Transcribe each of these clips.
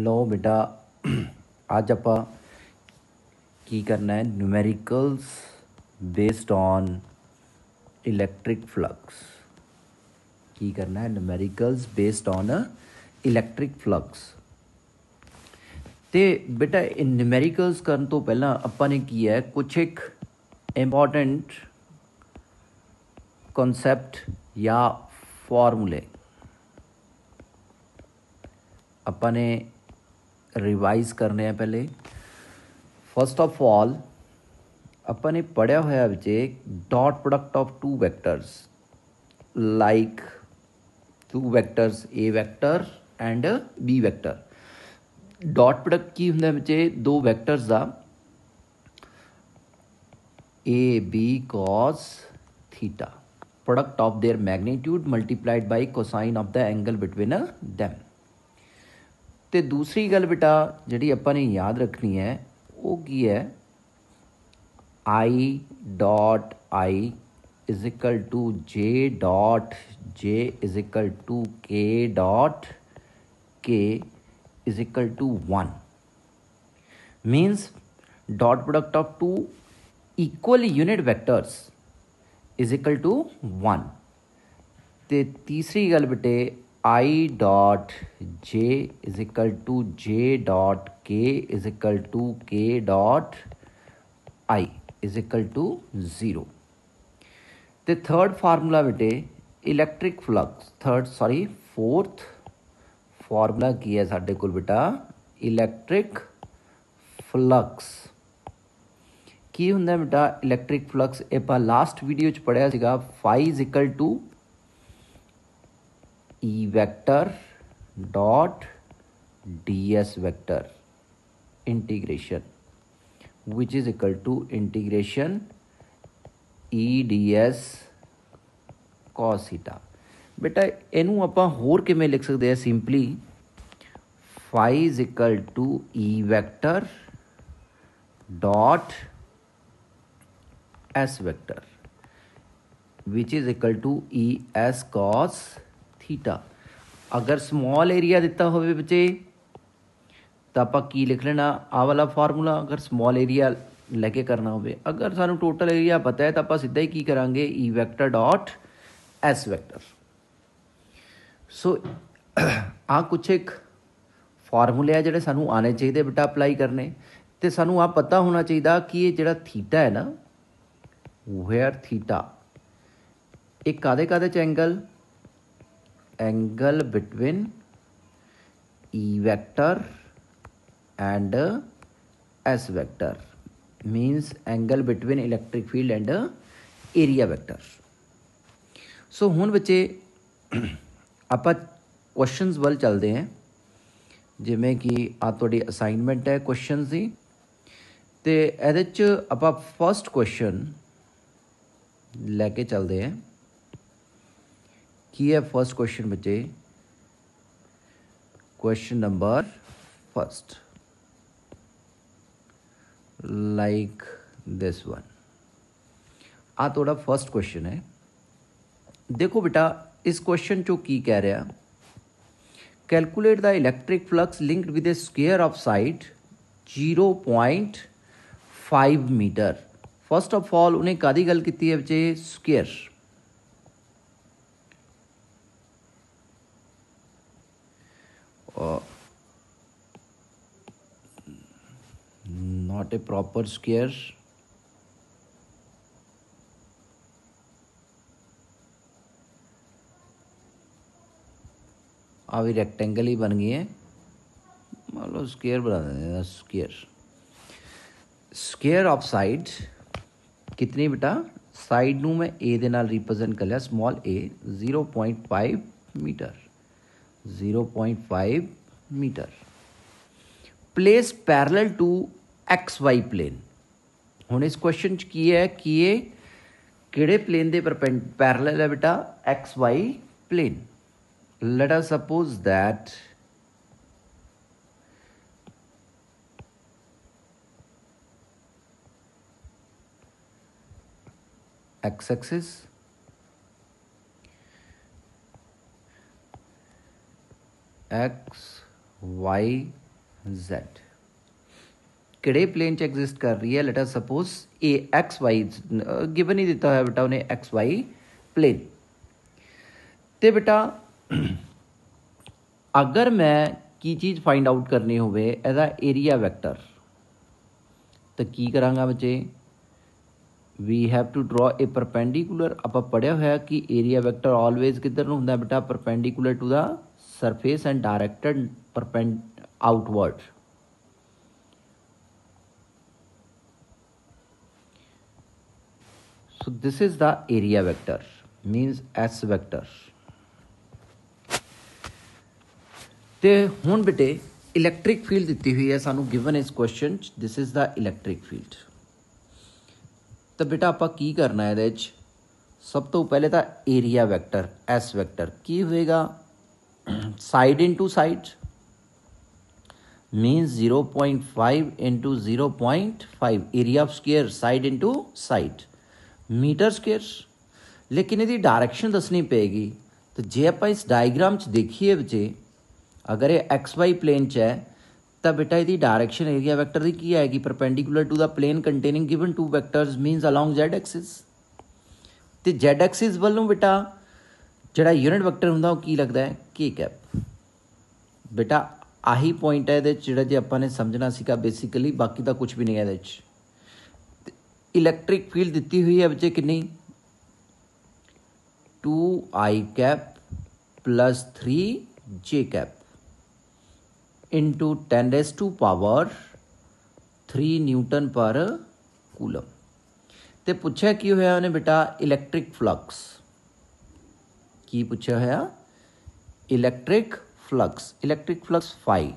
लो बेटा आज ਆਪਾਂ ਕੀ ਕਰਨਾ ਹੈ numericals based on electric flux. ਕੀ ਕਰਨਾ ਹੈ numericals based on electric flux. ਤੇ ਬੇਟਾ ਇਹ न्यूमेरिकल्स ਕਰਨ ਤੋਂ ਪਹਿਲਾਂ ਆਪਾਂ ਨੇ ਕੀ ਹੈ ਕੁਛ ਇੱਕ ਇੰਪੋਰਟੈਂਟ ਕਨਸੈਪਟ ਜਾਂ ਫਾਰਮੂਲੇ ਆਪਾਂ ਨੇ रिवाइज करने हैं। पहले फर्स्ट ऑफ ऑल अपन ने पढ़िया होया बच्चे dot product of two vectors like two vectors A vector and B vector. Dot product की होंगे बच्चे दो वैक्टर्स का A B cos theta product of their magnitude multiplied by cosine of the angle between them. तो दूसरी गल बेटा जी अपने याद रखनी है वो की है I dot I is equal to J dot J is equal to K dot K is equal to 1 means dot product of two equal unit vectors is equal to 1। तो तीसरी गल बेटे I dot J is equal to J dot K is equal to K dot I is equal to 0। तो third formula बेटे electric flux fourth formula की है साढ़े को बेटा इलैक्ट्रिक फ्लक्स की होंगे बेटा इलैक्ट्रिक फ्लक्स आप लास्ट वीडियो च पढ़िया sigma phi is equal to E vector dot D S vector integration which is equal to integration E D S cos theta. बेटा इनू आप होर किवें लिख सकते हैं simply phi is equal to E vector dot S vector which is equal to E S cos theta. अगर small area दिता हो बच्चे तो आप की लिख लेना आ वाला फार्मूला अगर स्मॉल एरिया लैके करना हो। अगर सानू टोटल एरिया पता है तो आप सीधा ही की करांगे ई वैक्टर डॉट एस वैक्टर। सो आ कुछ एक फार्मूले है जोड़े सानू आने चाहिए बेटा अप्लाई करने। तो सानू आ पता होना चाहिए कि ये जोड़ा थीटा है ना वेयर थीटा एक कादे कादे च angle between E vector and S vector means angle between electric field and area vector. So हुण बच्चे आप क्वेश्चनस वल चलते हैं जिमें कि आ तुहाडी असाइनमेंट है क्वेश्चन की। तो ये आप फर्स्ट क्वेश्चन लैके चलते हैं की है फर्स्ट क्वेश्चन बच्चे question number first like this one. आ थोड़ा फर्स्ट क्वेश्चन है। देखो बेटा इस क्वेश्चन चो की कह रहा calculate the electric flux linked with a square of side 0.5 metre. First of all उन्हें कादी गल की है बच्चे square not a proper square आ भी रेक्टेंगल ही बन गई है मान लो स्क्वायर बना देंगे। स्क्वायर ऑफ साइड कितनी बेटा साइड नू मैं ए दे नाल रिप्रेजेंट कर लिया small A 0.5 metre 0.5 metre place parallel to X Y plane. हुण इस क्वेश्चन की है कि ये किहड़े प्लेन दे पैरेलल है बेटा x Y plane. Let us suppose that x axis x y z किड़े प्लेन च एग्जिस्ट कर रही है। Let us suppose a x y given ही दिता है बेटा उन्हें एक्स वाई प्लेन। तो बेटा अगर मैं की चीज़ फाइंड आउट करनी हो एदा एरिया वैक्टर तो की करांगा बच्चे we have to draw a perpendicular. आप पढ़िया होया कि एरिया वैक्टर ऑलवेज किधर नूं हुंदा बेटा perpendicular to the surface and directed outward. So this is the area vector means S vector। ते हुण बेटे इलैक्ट्रिक फील्ड दी हुई है सानू गिवन इस question. This is the electric field. तो बेटा आपां की करना है इहदे विच सब तो पहले तो एरिया वैक्टर एस वैक्टर की होएगा side into side means 0.5 into 0.5 area of square side into side metre square. लेकिन यदि डायरेक्शन दसनी पेगी तो जे आप इस डायग्राम च देखिए बच्चे अगर ये एक्स वाई प्लेन च है तो बेटा यदि डायरेक्शन एरिया वैक्टर की की आएगी perpendicular to the plane containing given two vectors means along Z axis. तो जेड एक्सिस वालों बेटा जड़ा यूनिट वैक्टर होंगे वो की लगता है के कैप। बेटा आही पॉइंट है ये जो आपने समझना सीगा बेसिकली बाकी तो कुछ भी नहीं है। इलैक्ट्रिक फील्ड दी हुई है बच्चे कितनी 2 आई cap plus 3 j cap into 10⁻³ 3 Newton पर कूलम। तो पूछा की होया उन्हें बेटा इलैक्ट्रिक फ्लक्स की पूछा होया इलैक्ट्रिक फ्लक्स फाई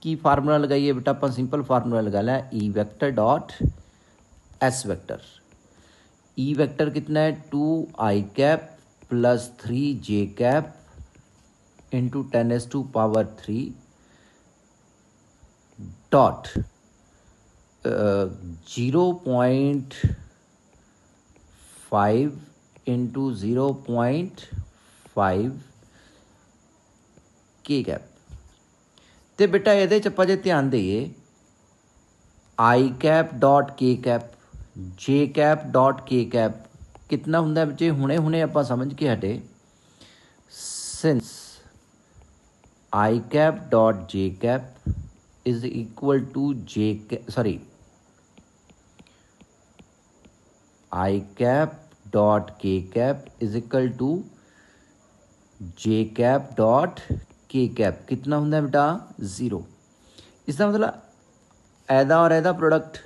की फार्मूला लगाइए बेटा आप सिंपल फार्मूला लगा लें ई vector dot S vector. E vector कितना है 2 आई cap plus 3 j cap into 10⁻³ dot 0.5 into 0.5 के कैप। तो बेटा ये आप जो ध्यान दईए आई कैप डॉट के कैप जे कैप डॉट के कैप कितना होंगे बच्चे हुणे हुणे आप समझ के हटे since I cap dot J cap is equal to i cap dot k cap is equal to j cap dot k cap कितना होंगे बेटा 0। इसका मतलब ऐदा और ऐदा product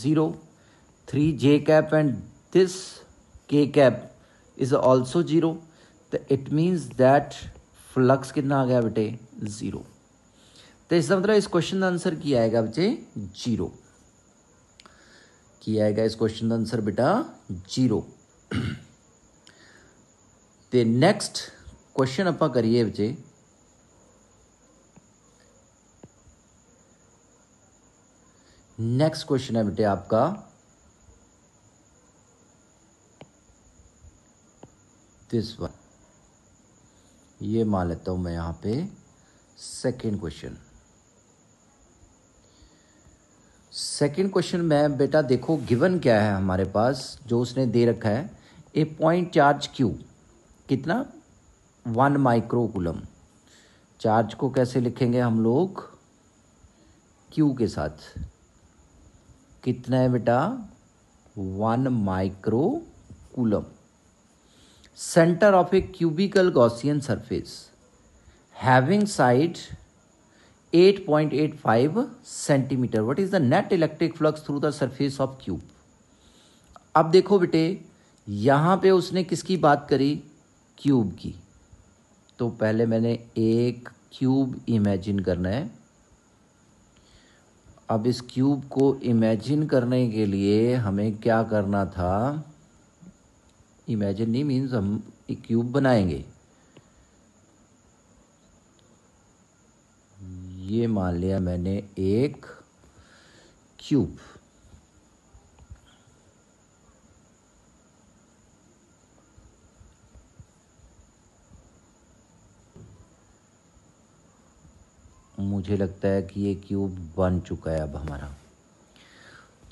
0 3 j cap and this k cap is also 0। तो it means that flux कितना आ गया बेटे 0। तो इसका मतलब इस क्वेश्चन का आंसर क्या आएगा बच्चे 0 की आएगा इस क्वेश्चन का आंसर बेटा 0। तो नैक्सट क्वेश्चन आप करिए बच्चे नेक्स्ट क्वेश्चन है बेटे आपका दिस वन। ये मान लेता हूं मैं यहां पे सेकेंड क्वेश्चन। सेकेंड क्वेश्चन में बेटा देखो गिवन क्या है हमारे पास जो उसने दे रखा है ए पॉइंट चार्ज क्यू कितना 1 माइक्रोकूलम। चार्ज को कैसे लिखेंगे हम लोग क्यू के साथ कितना है बेटा 1 microcoulomb. Centre of a cubical Gaussian surface having side 8.85 centimetre. What is the net electric flux through the surface of cube. अब देखो बेटे यहाँ पे उसने किसकी बात करी क्यूब की। तो पहले मैंने एक क्यूब इमेजिन करना है। अब इस क्यूब को इमेजिन करने के लिए हमें क्या करना था इमेजिन नहीं मीन्स हम एक क्यूब बनाएंगे। ये मान लिया मैंने एक क्यूब। मुझे लगता है कि ये क्यूब बन चुका है अब हमारा।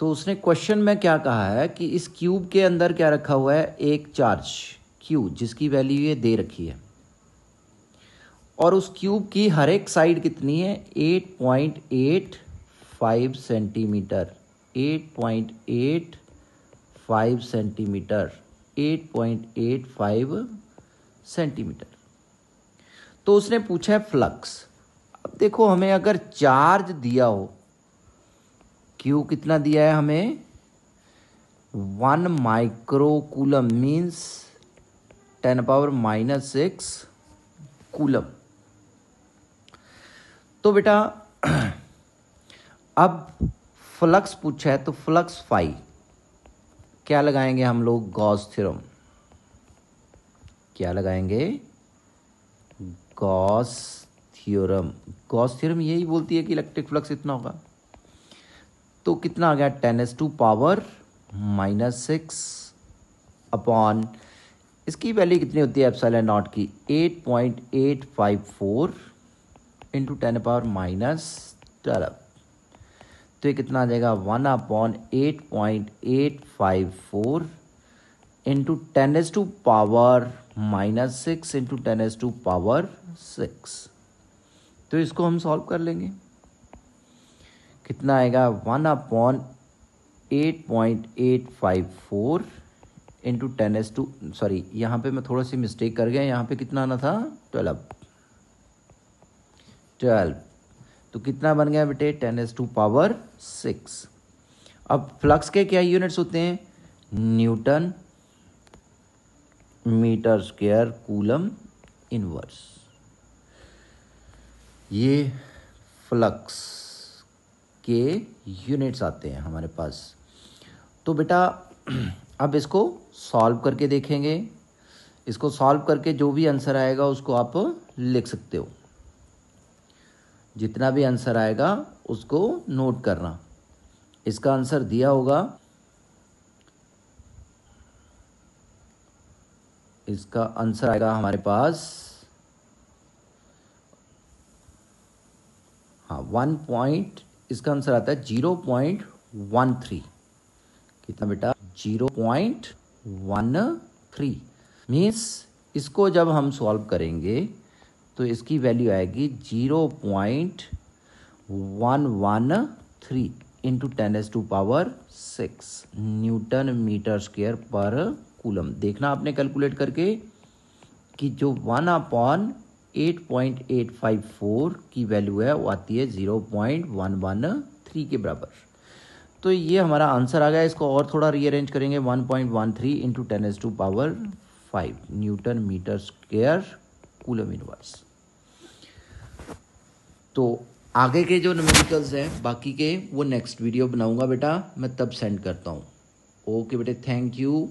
तो उसने क्वेश्चन में क्या कहा है कि इस क्यूब के अंदर क्या रखा हुआ है, एक चार्ज क्यू जिसकी वैल्यू ये दे रखी है, और उस क्यूब की हर एक साइड कितनी है, 8.85 सेंटीमीटर, 8.85 सेंटीमीटर, 8.85 सेंटीमीटर। तो उसने पूछा है फ्लक्स। अब देखो हमें अगर चार्ज दिया हो, क्यू कितना दिया है हमें, 1 माइक्रो कूलम मीन्स 10⁻⁻6 कूलम। तो बेटा अब फ्लक्स पूछा है तो फ्लक्स फाई क्या लगाएंगे हम लोग, गॉस थ्योरम। क्या लगाएंगे, गॉस थ्योरम। गॉस थ्योरम यही बोलती है कि इलेक्ट्रिक फ्लक्स इतना होगा। तो कितना आ गया, 10⁻⁻6 अपॉन इसकी वैल्यू कितनी होती है एप्सिलॉन नॉट की, 8.854 इंटू 10⁻⁻12। तो ये कितना आ जाएगा, 1/8.854 इंटू 10⁻⁻6 इंटू 10⁻6। तो इसको हम सॉल्व कर लेंगे, कितना आएगा, 1/8.854 इंटू 10⁻, सॉरी यहाँ पे मैं थोड़ा सी मिस्टेक कर गया, यहाँ पे कितना आना था, 12। तो कितना बन गया बेटे, 10⁻6। अब फ्लक्स के क्या यूनिट्स होते हैं, newton metre square coulomb inverse. ये फ्लक्स के यूनिट्स आते हैं हमारे पास। तो बेटा अब इसको सॉल्व करके देखेंगे। इसको सॉल्व करके जो भी आंसर आएगा उसको आप लिख सकते हो, जितना भी आंसर आएगा उसको नोट करना। इसका आंसर दिया होगा, इसका आंसर आएगा हमारे पास, हाँ 1 पॉइंट, इसका आंसर आता है 0.13। कितना बेटा, 0.13। मीन्स इसको जब हम सॉल्व करेंगे तो इसकी वैल्यू आएगी 0.113 इंटू 10⁻6 न्यूटन मीटर स्क्वायर पर कूलम। देखना आपने कैलकुलेट करके कि जो 1/8.854 की वैल्यू है वो आती है 0.113 के बराबर। तो ये हमारा आंसर आ गया। इसको और थोड़ा रीअरेंज करेंगे, 1.13 into 10⁻5 newton metre square coulomb inverse. तो आगे के जो न्यूमेरिकल्स हैं बाकी के वो नेक्स्ट वीडियो बनाऊंगा बेटा, मैं तब सेंड करता हूँ। ओके बेटे, थैंक यू।